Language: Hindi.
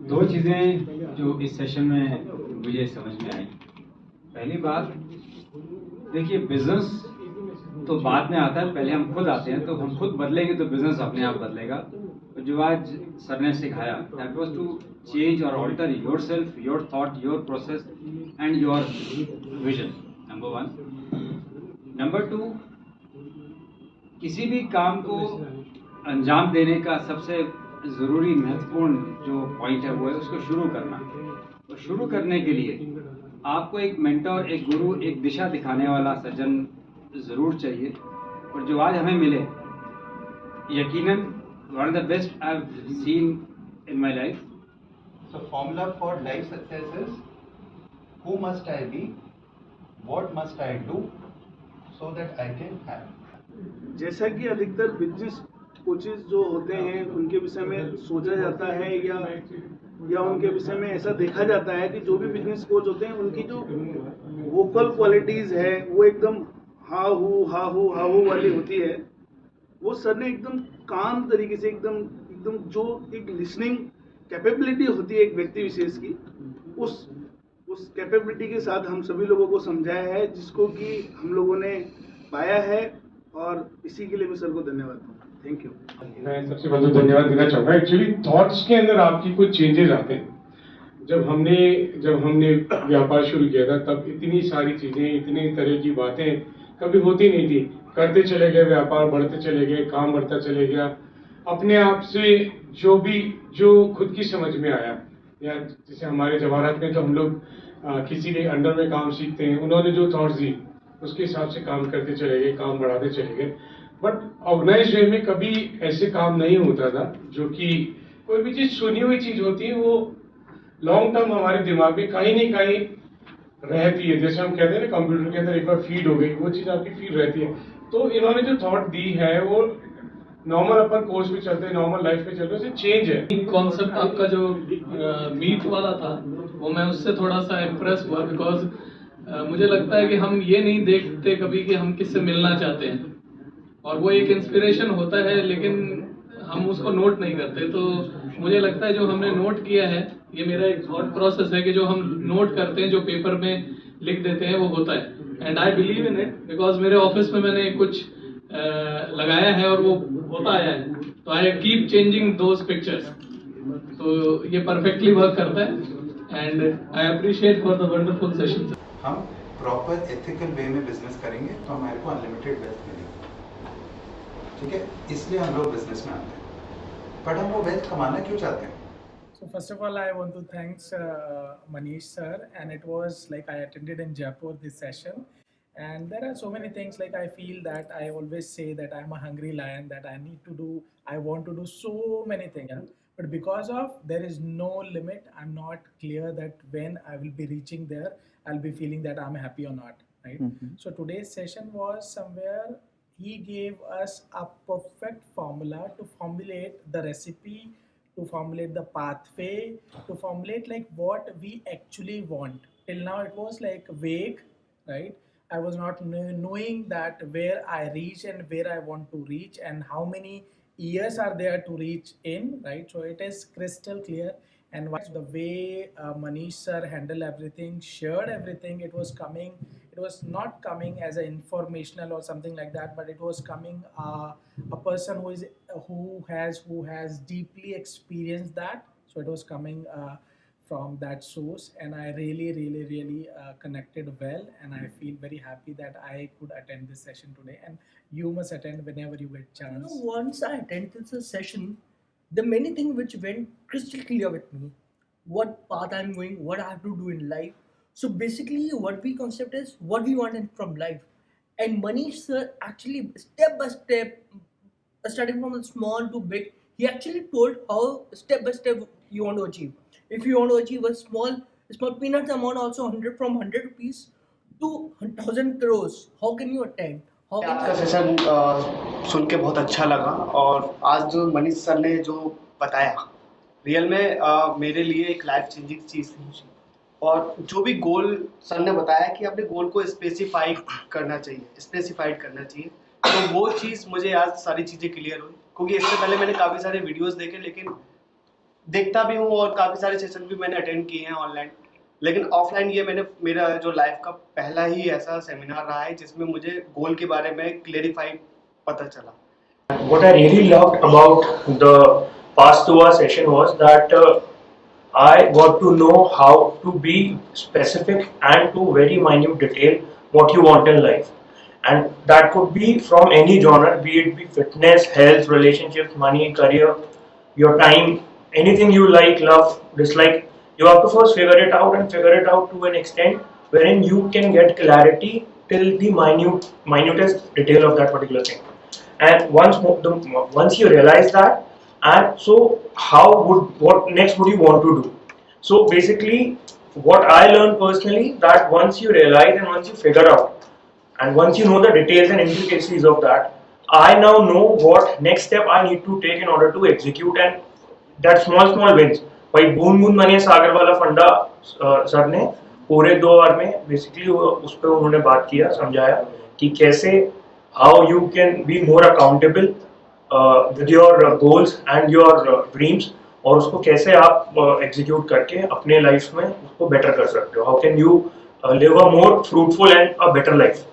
दो चीज़ें जो इस सेशन में मुझे समझ में आई। पहली बात, देखिए बिजनेस तो बाद में आता है, पहले हम खुद आते हैं। तो हम खुद बदलेंगे तो बिजनेस अपने आप बदलेगा। तो जो आज सर ने सिखाया, दैट वाज टू चेंज और alter yourself, your thought, your process and your vision, number one. Number two, किसी भी काम को अंजाम देने का सबसे ज़रूरी महत्वपूर्ण जो पॉइंट है वो है उसको शुरू करना। तो शुरू करने के लिए आपको एक मेंटर, एक गुरु, एक दिशा दिखाने वाला सज्जन ज़रूर चाहिए। और जो आज हमें मिले, यकीनन one of the best I have seen in my life. So formula for life success is who must I be, what must I do so that I can have. जैसा कि अधिकतर बिजनेस कोचेज जो होते हैं उनके विषय में सोचा जाता है या उनके विषय में ऐसा देखा जाता है कि जो भी बिजनेस कोच होते हैं उनकी जो वोकल क्वालिटीज है वो एकदम हा हू वाली होती है। वो सर ने एकदम काम तरीके से एकदम जो एक लिसनिंग कैपेबिलिटी होती है एक व्यक्ति विशेष की, उस कैपेबिलिटी के साथ हम सभी लोगों को समझाया है, जिसको कि हम लोगों ने पाया है। और इसी के लिए मैं सर को धन्यवाद दूंगा। Thank you. मैं सबसे पहले धन्यवाद देना चाहूँगा। एक्चुअली थॉट्स के अंदर आपकी कुछ चेंजेस आते हैं। जब हमने व्यापार शुरू किया था तब इतनी सारी चीज़ें, इतनी तरह की बातें कभी होती नहीं थी। करते चले गए, व्यापार बढ़ते चले गए, काम बढ़ता चले गया। अपने आप से जो खुद की समझ में आया, या जैसे हमारे जवाहरात में तो हम लोग किसी के अंडर में काम सीखते हैं, उन्होंने जो थॉट्स दी उसके हिसाब से काम करते चले गए, काम बढ़ाते चले गए। बट ऑर्गेनाइज वे में कभी ऐसे काम नहीं होता था। जो कि कोई भी चीज़ सुनी हुई चीज़ होती है वो लॉन्ग टर्म हमारे दिमाग में कहीं ना कहीं रहती है। जैसे हम कहते हैं ना, कंप्यूटर के अंदर एक बार फीड हो गई, वो चीज़ आपकी फीड रहती है। तो इन्होंने जो थॉट दी है वो नॉर्मल अपन कोर्स पे चलते हैं, नॉर्मल लाइफ पे चलते हैं, उससे चेंज है। कॉन्सेप्ट आपका जो मीट वाला था वो मैं उससे थोड़ा सा इम्प्रेस हुआ, बिकॉज मुझे लगता है कि हम ये नहीं देखते कभी कि हम किससे मिलना चाहते हैं, और वो एक इंस्पिरेशन होता है लेकिन हम उसको नोट नहीं करते। तो मुझे लगता है जो हमने नोट किया है, ये मेरा एक थॉट प्रोसेस है कि जो हम नोट करते हैं, जो पेपर में लिख देते हैं, वो होता है। And I believe in it, because मेरे ऑफिस में मैंने कुछ लगाया है और वो होता आया है। तो I keep changing those pictures. तो ये परफेक्टली वर्क करता है and I appreciate for the wonderful session. हम प्रॉपर एथिकल वे में बिजनेस करेंगे तो हमारे को अनलिमिटेड वेल्थ मिलेगी, ठीक है? इसलिए हम लोग बिजनेस में आते हैं। बट हम वो वेल्थ कमाना क्यों चाहते हैं? So first of all, I want to thanks Manish sir, and it was like I attended in Jaipur this session, and there are so many things like I feel that I always say that I'm a hungry lion, that I want to do so many things, yeah? But because of there is no limit, I'm not clear that when I will be reaching there, I'll be feeling that I'm happy or not, right? So today's session was somewhere he gave us a perfect formula to formulate the recipe, to formulate the pathway, to formulate like what we actually want. Till now it was like vague, right? I was not knowing that where I reach and where I want to reach and how many years are there to reach in, right? So it is crystal clear. And the way Manish sir handled everything, shared everything, it was not coming as an informational or something like that, but it was coming a person who has deeply experienced that. So it was coming from that source, and I really connected well, and I feel very happy that I could attend this session today, and you must attend whenever you get chance. Once I attended the session, the many things which went crystal clear with me, what path I'm going, what I have to do in life. So basically what we concept is what we want from life. And Manish sir actually step by step, starting from the small to big, he actually told how step by step you want to achieve. If you want to achieve a small peanuts amount, also 100 rupees to 1,000 crores, how can you attain? आज का सेशन सुन के बहुत अच्छा लगा, और आज जो मनीष सर ने जो बताया रियल में मेरे लिए एक लाइफ चेंजिंग चीज़ थी। और जो भी गोल सर ने बताया कि अपने गोल को स्पेसिफाइड करना चाहिए, तो वो चीज़ मुझे आज सारी चीज़ें क्लियर हुई। क्योंकि इससे पहले मैंने काफ़ी सारे वीडियोस देखे, लेकिन देखता भी हूँ और काफ़ी सारे सेशन भी मैंने अटेंड किए हैं ऑनलाइन, लेकिन ऑफलाइन ये मेरा जो लाइफ का पहला ही ऐसा सेमिनार रहा है जिसमें मुझे गोल के बारे में क्लेरिफाई पता चला। What I really loved about the past 2 hour session was that I got to know how to be specific and to very minute detail what you want in life, and that could be from any genre, be it be fitness, health, relationships, money, career, your time, anything you like, love, dislike. You have to first figure it out and figure it out to an extent wherein you can get clarity till the minutest detail of that particular thing. And once you realize that, and so what next would you want to do? So basically what I learned personally, that once you realize and once you figure out and once you know the details and intricacies of that, I now know what next step I need to take in order to execute, and that small wins. भाई बूंद बूंद बनिए सागर वाला फंडा सर ने पूरे 2 आवर में बेसिकली उस पर उन्होंने बात किया, समझाया कि कैसे how you can be more accountable with your goals and your dreams, और उसको कैसे आप execute करके अपने लाइफ में उसको बेटर कर सकते हो. How can you live a more fruitful and a better life?